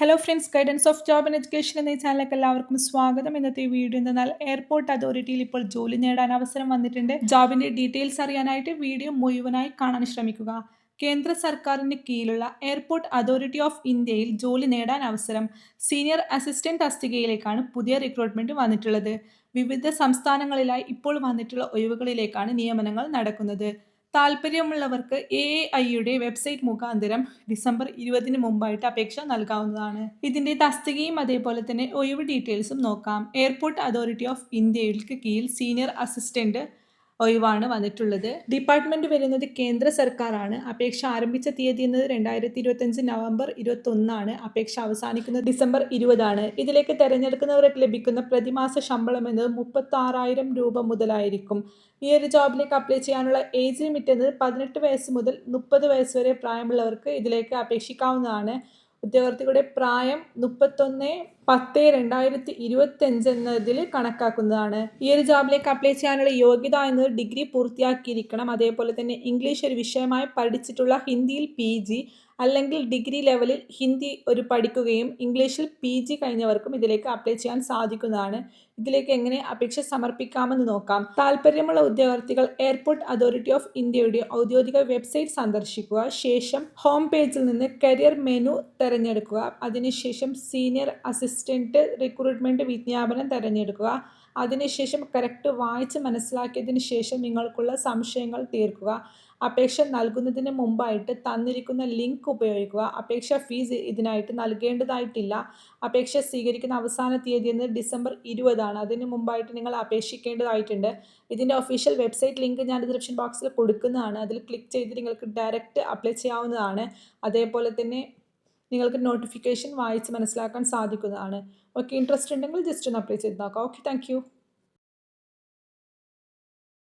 Hello friends, guidance of job and education എന്ന ഈ ചാനലിലേക്ക് എല്ലാവർക്കും സ്വാഗതം. ഇന്നത്തെ വീഡിയോ എന്തെന്നാൽ എയർപോർട്ട് അതോറിറ്റിയിൽ ഇപ്പോൾ ജോലി നേടാൻ അവസരം വന്നിട്ടുണ്ട്. ജോബിന്റെ ഡീറ്റെയിൽസ് അറിയാനായിട്ട് വീഡിയോ മുഴുവനായി കാണാൻ ശ്രമിക്കുക. കേന്ദ്ര സർക്കാരിന് കീഴിലുള്ള എയർപോർട്ട് അതോറിറ്റി ഓഫ് ഇന്ത്യയിൽ ജോലി നേടാൻ അവസരം. സീനിയർ അസിസ്റ്റന്റ് തസ്തികയിലേക്കാണ് പുതിയ റിക്രൂട്ട്മെന്റ് വന്നിട്ടുള്ളത്. വിവിധ സംസ്ഥാനങ്ങളിലായി ഇപ്പോൾ വന്നിട്ടുള്ള ഒഴിവുകളിലേക്കാണ് നിയമനങ്ങൾ നടക്കുന്നത്. താല്പര്യമുള്ളവർക്ക് AAIയുടെ വെബ്സൈറ്റ് മുഖാന്തരം ഡിസംബർ 20 മുമ്പായിട്ട് അപേക്ഷ നൽകാവുന്നതാണ്. ഇതിന്റെ തസ്തികയും അതേപോലെ തന്നെ ഒഴിവ് ഡീറ്റെയിൽസും നോക്കാം. എയർപോർട്ട് അതോറിറ്റി ഓഫ് ഇന്ത്യക്ക് കീഴിൽ സീനിയർ അസിസ്റ്റന്റ് ഒഴിവാണ് വന്നിട്ടുള്ളത്. ഡിപ്പാർട്ട്മെന്റ് വരുന്നത് കേന്ദ്ര സർക്കാരാണ്. അപേക്ഷ ആരംഭിച്ച തീയതി എന്നത് 2025 നവംബർ 21 അപേക്ഷ അവസാനിക്കുന്നത് ഡിസംബർ 20. ഇതിലേക്ക് തെരഞ്ഞെടുക്കുന്നവർക്ക് ലഭിക്കുന്ന പ്രതിമാസ ശമ്പളം എന്നത് 36,000 രൂപ മുതലായിരിക്കും. ഈ ഒരു ജോബിലേക്ക് അപ്ലൈ ചെയ്യാനുള്ള ഏജ് ലിമിറ്റ് എന്നത് 18 വയസ്സ് മുതൽ 30 വയസ്സ് വരെ പ്രായമുള്ളവർക്ക് ഇതിലേക്ക് അപേക്ഷിക്കാവുന്നതാണ്. ഉദ്യോഗാർത്ഥികളുടെ പ്രായം 31/10/2025 എന്നതിൽ കണക്കാക്കുന്നതാണ്. ഈ ഒരു ജോബിലേക്ക് അപ്ലൈ ചെയ്യാനുള്ള യോഗ്യത എന്നത് ഡിഗ്രി പൂർത്തിയാക്കിയിരിക്കണം. അതേപോലെ തന്നെ ഇംഗ്ലീഷ് ഒരു വിഷയമായി പഠിച്ചിട്ടുള്ള ഹിന്ദിയിൽ PG അല്ലെങ്കിൽ ഡിഗ്രി ലെവലിൽ ഹിന്ദി പഠിക്കുകയും ഇംഗ്ലീഷിൽ PG കഴിഞ്ഞവർക്കും ഇതിലേക്ക് അപ്ലൈ ചെയ്യാൻ സാധിക്കുന്നതാണ്. ഇതിലേക്ക് എങ്ങനെ അപേക്ഷ സമർപ്പിക്കാമെന്ന് നോക്കാം. താല്പര്യമുള്ള ഉദ്യോഗാർത്ഥികൾ എയർപോർട്ട് അതോറിറ്റി ഓഫ് ഇന്ത്യയുടെ ഔദ്യോഗിക വെബ്സൈറ്റ് സന്ദർശിക്കുക. ശേഷം ഹോം പേജിൽ നിന്ന് കരിയർ മെനു തിരഞ്ഞെടുക്കുക. അതിനുശേഷം സീനിയർ അസിസ്റ്റന്റ് റിക്രൂട്ട്മെന്റ് വിജ്ഞാപനം തിരഞ്ഞെടുക്കുക. അതിനുശേഷം കറക്റ്റ് വായിച്ച് മനസ്സിലാക്കിയതിന് ശേഷം നിങ്ങൾക്കുള്ള സംശയങ്ങൾ തീർക്കുക. അപേക്ഷ നൽകുന്നതിന് മുമ്പായിട്ട് തന്നിരിക്കുന്ന ലിങ്ക് ഉപയോഗിക്കുക. അപേക്ഷ ഫീസ് ഇതിനായിട്ട് നൽകേണ്ടതായിട്ടില്ല. അപേക്ഷ സ്വീകരിക്കുന്ന അവസാന തീയതി എന്നത് ഡിസംബർ 20. അതിന് മുമ്പായിട്ട് നിങ്ങൾ അപേക്ഷിക്കേണ്ടതായിട്ടുണ്ട്. ഇതിൻ്റെ ഒഫീഷ്യൽ വെബ്സൈറ്റ് ലിങ്ക് ഞാൻ ഡിസ്ക്രിപ്ഷൻ ബോക്സിൽ കൊടുക്കുന്നതാണ്. അതിൽ ക്ലിക്ക് ചെയ്ത് നിങ്ങൾക്ക് ഡയറക്റ്റ് അപ്ലൈ ചെയ്യാവുന്നതാണ്. അതേപോലെ തന്നെ നിങ്ങൾക്ക് നോട്ടിഫിക്കേഷൻ വായിച്ച് മനസ്സിലാക്കാൻ സാധിക്കുന്നതാണ്. ഓക്കെ, ഇൻട്രസ്റ്റ് ഉണ്ടെങ്കിൽ ജസ്റ്റ് ഒന്ന് അപ്ലൈ ചെയ്ത് നോക്കാം. Okay, thank